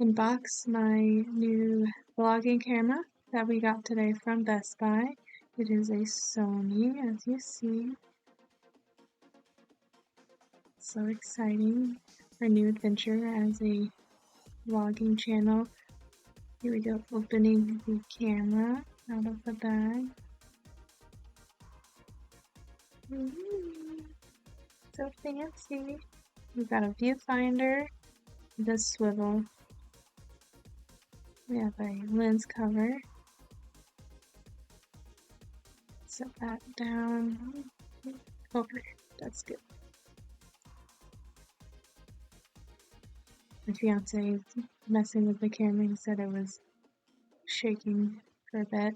unbox my new vlogging camera that we got today from Best Buy. It is a Sony, as you see. So exciting. Our new adventure as a vlogging channel. Here we go, opening the camera out of the bag. So fancy. We've got a viewfinder, the swivel. We have a lens cover. Set that down. Over. That's good. My fiance is messing with the camera. He said it was shaking for a bit.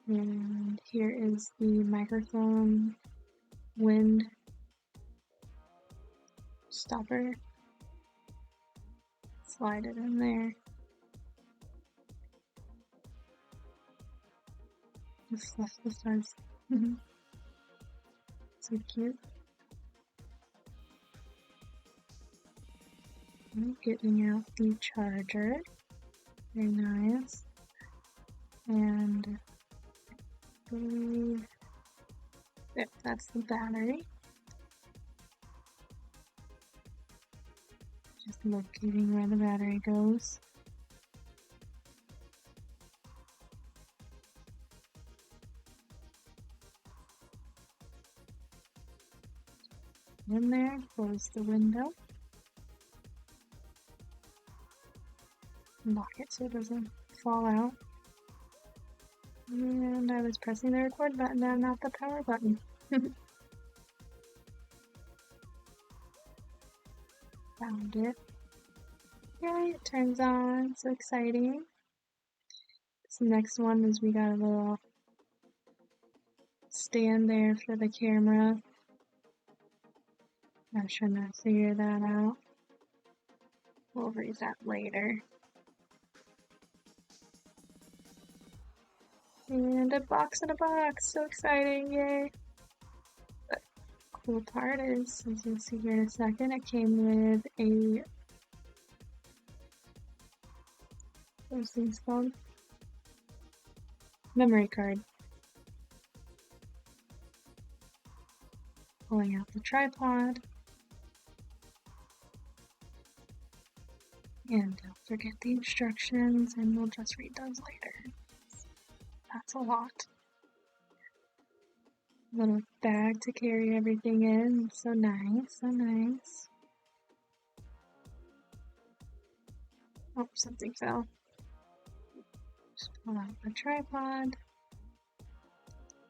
And here is the microphone wind stopper. Slide it in there. Just fluff the studs. So cute. I'm getting out the charger. Very nice. And yep, that's the battery. Just locating where the battery goes. In there, close the window. Lock it so it doesn't fall out. And I was pressing the record button and not the power button. Found it. Yay, it turns on. So exciting. This next one is we got a little stand there for the camera. I'm trying to figure that out. We'll read that later. And a box in a box. So exciting. Yay. The cool part is, as you'll see here in a second, it came with a, what's things called? Memory card. Pulling out the tripod. And don't forget the instructions, and we'll just read those later. That's a lot. Little bag to carry everything in. So nice, so nice. Oh, something fell. Just pull out the tripod.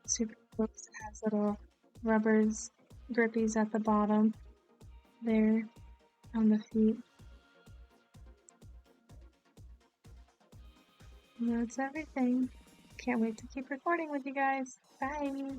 Super close. It has little rubbers, grippies at the bottom there on the feet. And that's everything. Can't wait to keep recording with you guys. Bye!